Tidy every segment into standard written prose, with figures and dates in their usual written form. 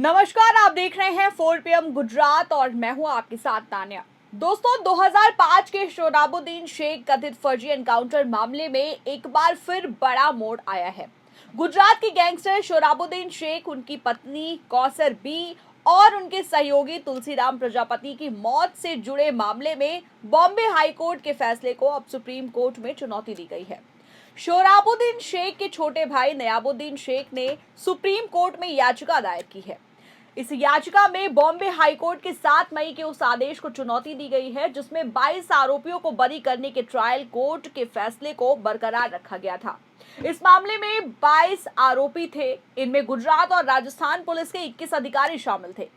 नमस्कार, आप देख रहे हैं 4 PM गुजरात और मैं हूं आपके साथ तान्या। दोस्तों, 2005 के सोहराबुद्दीन शेख कथित फर्जी एनकाउंटर मामले में एक बार फिर बड़ा मोड़ आया है। गुजरात के गैंगस्टर सोहराबुद्दीन शेख, उनकी पत्नी कौसर बी और उनके सहयोगी तुलसीराम प्रजापति की मौत से जुड़े मामले में बॉम्बे हाई कोर्ट के फैसले को अब सुप्रीम कोर्ट में चुनौती दी गई है। सोहराबुद्दीन शेख के छोटे भाई नयाबुद्दीन शेख ने सुप्रीम कोर्ट में याचिका दायर की है। इस याचिका में बॉम्बे हाई कोर्ट के 7 मई के उस आदेश को चुनौती दी गई है जिसमें 22 आरोपियों को बरी करने के ट्रायल कोर्ट के फैसले को बरकरार रखा गया था। इस मामले में 22 आरोपी थे। इनमें गुजरात और राजस्थान पुलिस के 21 अधिकारी शामिल थे।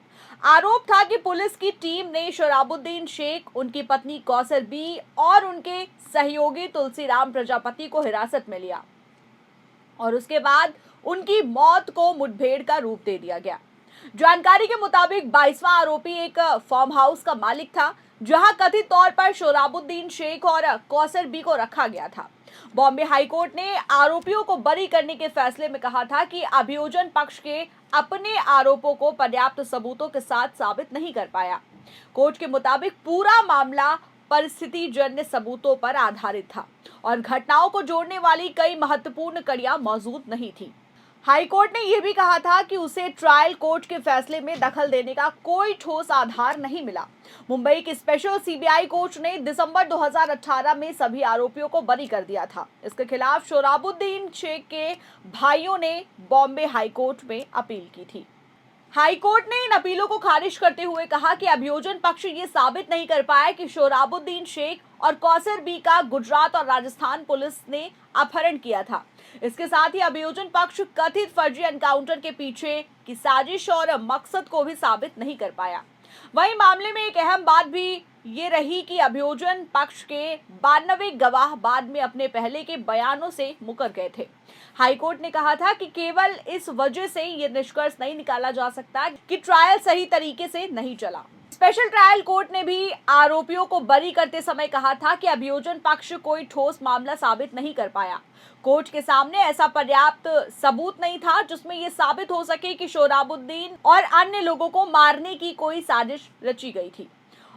आरोप था कि पुलिस की टीम ने सोहराबुद्दीन शेख, उनकी पत्नी कौसर बी और उनके सहयोगी तुलसीराम प्रजापति को हिरासत में लिया और उसके बाद उनकी मौत को मुठभेड़ का रूप दे दिया गया। जानकारी के मुताबिक 22वां आरोपी एक फार्म हाउस का मालिक था जहां कथित तौर पर सोहराबुद्दीन शेख और कौसर बी को रखा गया था। बॉम्बे हाई कोर्ट ने आरोपियों को बरी करने के फैसले में कहा था कि अभियोजन पक्ष के अपने आरोपों को पर्याप्त सबूतों के साथ साबित नहीं कर पाया। कोर्ट के मुताबिक पूरा मामला परिस्थिति जन्य सबूतों पर आधारित था और घटनाओं को जोड़ने वाली कई महत्वपूर्ण कड़ियां मौजूद नहीं थी। हाई कोर्ट ने यह भी कहा था कि उसे ट्रायल कोर्ट के फैसले में दखल देने का कोई ठोस आधार नहीं मिला। मुंबई की स्पेशल सीबीआई कोर्ट ने दिसंबर 2018 में सभी आरोपियों को बरी कर दिया था। इसके खिलाफ सोहराबुद्दीन शेख के भाइयों ने बॉम्बे हाई कोर्ट में अपील की थी। हाई कोर्ट ने इन अपीलों को खारिज करते हुए कहा कि अभियोजन पक्ष ये साबित नहीं कर पाया कि सोहराबुद्दीन शेख और कौसर बी का गुजरात और राजस्थान पुलिस ने अपहरण किया था। इसके साथ ही अभियोजन पक्ष कथित फर्जी एनकाउंटर के पीछे की साजिश और मकसद को भी साबित नहीं कर पाया। वहीं मामले में एक अहम बात भी ये रही कि अभियोजन पक्ष के 92 गवाह बाद में अपने पहले के बयानों से मुकर गए थे। हाईकोर्ट ने कहा था कि केवल इस वजह से ये निष्कर्ष नहीं निकाला जा सकता कि ट्रायल सही तरीके से नहीं चला। स्पेशल ट्रायल कोर्ट ने भी आरोपियों को बरी करते समय कहा था कि अभियोजन पक्ष कोई ठोस मामला साबित नहीं कर पाया। कोर्ट के सामने ऐसा पर्याप्त सबूत नहीं था जिसमें यह साबित हो सके कि सोहराबुद्दीन और अन्य लोगों को मारने की कोई साजिश रची गई थी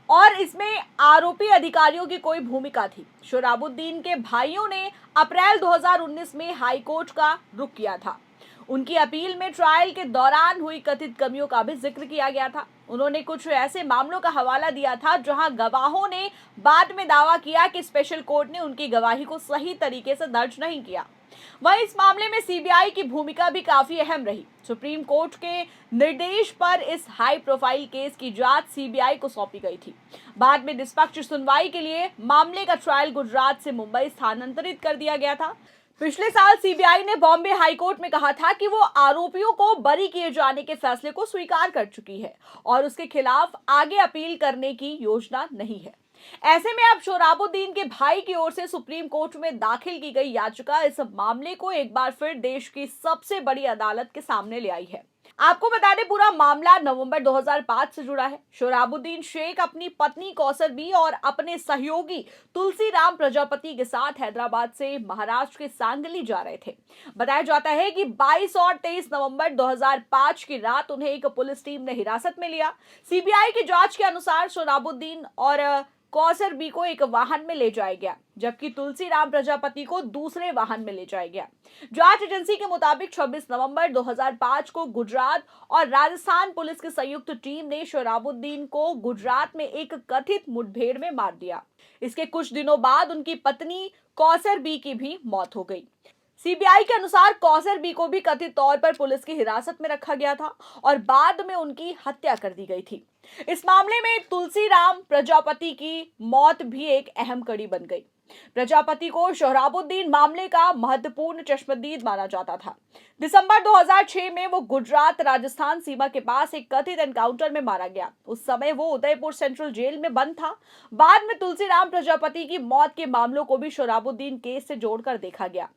और इसमें आरोपी अधिकारियों की कोई भूमिका थी। सोहराबुद्दीन के भाइयों ने अप्रैल 2019 में हाई कोर्ट का रुख किया था। उनकी अपील में ट्रायल के दौरान हुई कथित कमियों का भी जिक्र किया गया था। उन्होंने कुछ ऐसे मामलों का हवाला दिया था जहां गवाहों ने बाद में दावा किया कि स्पेशल कोर्ट ने उनकी गवाही को सही तरीके से दर्ज नहीं किया। वहीं इस मामले में सीबीआई की भूमिका भी काफी अहम रही। सुप्रीम कोर्ट के निर्देश पर इस हाई प्रोफाइल केस की जांच सीबीआई को सौंपी गई थी। बाद में निष्पक्ष सुनवाई के लिए मामले का ट्रायल गुजरात से मुंबई स्थानांतरित कर दिया गया था। पिछले साल सीबीआई ने बॉम्बे हाई कोर्ट में कहा था कि वो आरोपियों को बरी किए जाने के फैसले को स्वीकार कर चुकी है और उसके खिलाफ आगे अपील करने की योजना नहीं है। ऐसे में अब सोहराबुद्दीन के भाई की ओर से सुप्रीम कोर्ट में दाखिल की गई याचिका इस मामले को एक बार फिर देश की सबसे बड़ी अदालत के सामने ले आई है। आपको बता दें, पूरा मामला नवंबर 2005 से जुड़ा है। सोहराबुद्दीन शेख अपनी पत्नी कौसर बी और अपने सहयोगी तुलसीराम प्रजापति के साथ हैदराबाद से महाराष्ट्र के सांगली जा रहे थे। बताया जाता है कि 22 और 23 नवंबर 2005 की रात उन्हें एक पुलिस टीम ने हिरासत में लिया। सीबीआई की जांच के अनुसार सोहराबुद्दीन और कौसर बी को एक वाहन में ले जाया गया जबकि तुलसीराम प्रजापति को दूसरे वाहन में ले जाया गया। जांच एजेंसी के मुताबिक 26 नवंबर 2005 को गुजरात और राजस्थान पुलिस की संयुक्त टीम ने सोहराबुद्दीन को गुजरात में एक कथित मुठभेड़ में मार दिया। इसके कुछ दिनों बाद उनकी पत्नी कौसर बी की भी मौत हो गई। सीबीआई के अनुसार कौसर बी को भी कथित तौर पर पुलिस की हिरासत में रखा गया था और बाद में उनकी हत्या कर दी गई थी। इस मामले में तुलसीराम प्रजापति की मौत भी एक अहम कड़ी बन गई। प्रजापति को सोहराबुद्दीन मामले का महत्वपूर्ण चश्मदीद माना जाता था। दिसंबर 2006 में वो गुजरात राजस्थान सीमा के पास एक कथित एनकाउंटर में मारा गया। उस समय वो उदयपुर सेंट्रल जेल में बंद था। बाद में तुलसीराम प्रजापति की मौत के मामलों को भी सोहराबुद्दीन केस से जोड़कर देखा गया।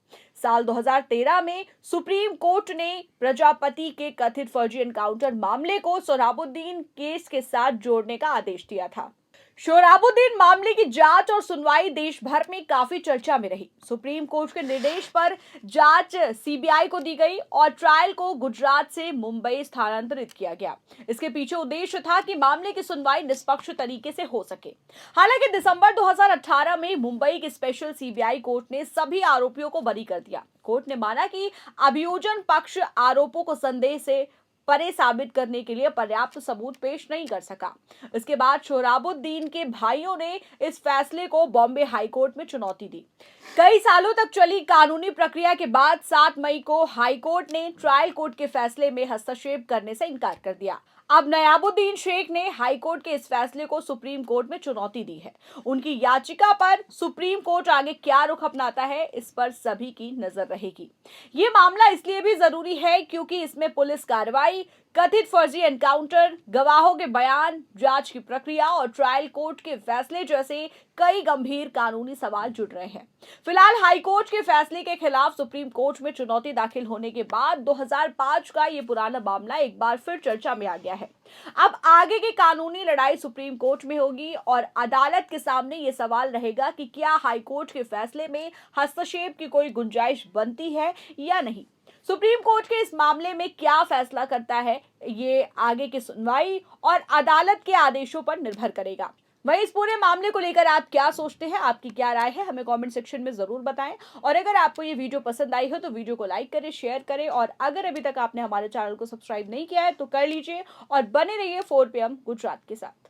साल 2013 में सुप्रीम कोर्ट ने प्रजापति के कथित फर्जी एनकाउंटर मामले को सोहराबुद्दीन केस के साथ जोड़ने का आदेश दिया था। शोराबुद्दीन मामले की जांच और सुनवाई देश भर में काफी चर्चा में रही। सुप्रीम कोर्ट के निर्देश पर जांच सीबीआई को दी गई और ट्रायल को गुजरात से मुंबई स्थानांतरित किया गया। इसके पीछे उद्देश्य था कि मामले की सुनवाई निष्पक्ष तरीके से हो सके। हालांकि दिसंबर 2018 में मुंबई की स्पेशल सीबीआई कोर्ट ने सभी आरोपियों को बरी कर दिया। कोर्ट ने माना कि अभियोजन पक्ष आरोपों को संदेह से परे साबित करने के लिए पर्याप्त सबूत पेश नहीं कर सका। इसके बाद शोराबुद्दीन के भाइयों ने इस फैसले को बॉम्बे हाई कोर्ट में चुनौती दी। कई सालों तक चली कानूनी प्रक्रिया के बाद 7 मई को हाई कोर्ट ने ट्रायल कोर्ट के फैसले में हस्तक्षेप करने से इनकार कर दिया। अब नयाबुद्दीन शेख ने हाई कोर्ट के इस फैसले को सुप्रीम कोर्ट में चुनौती दी है। उनकी याचिका पर सुप्रीम कोर्ट आगे क्या रुख अपनाता है, इस पर सभी की नजर रहेगी। ये मामला इसलिए भी जरूरी है क्योंकि इसमें पुलिस कार्रवाई, कथित फर्जी एनकाउंटर, गवाहों के बयान, जांच की प्रक्रिया और ट्रायल कोर्ट के फैसले जैसे कई गंभीर कानूनी सवाल जुड़ रहे हैं। फिलहाल हाई कोर्ट के फैसले के खिलाफ सुप्रीम कोर्ट में चुनौती दाखिल होने के बाद 2005 का ये पुराना मामला एक बार फिर चर्चा में आ गया है। अब आगे की कानूनी लड़ाई सुप्रीम कोर्ट में होगी और अदालत के सामने ये सवाल रहेगा कि क्या हाई कोर्ट के फैसले में हस्तक्षेप की कोई गुंजाइश बनती है या नहीं। सुप्रीम कोर्ट के इस मामले में क्या फैसला करता है, ये आगे की सुनवाई और अदालत के आदेशों पर निर्भर करेगा। वहीं इस पूरे मामले को लेकर आप क्या सोचते हैं, आपकी क्या राय है, हमें कमेंट सेक्शन में जरूर बताएं। और अगर आपको ये वीडियो पसंद आई हो तो वीडियो को लाइक करें, शेयर करें और अगर अभी तक आपने हमारे चैनल को सब्सक्राइब नहीं किया है तो कर लीजिए और बने रहिए 4 PM गुजरात के साथ।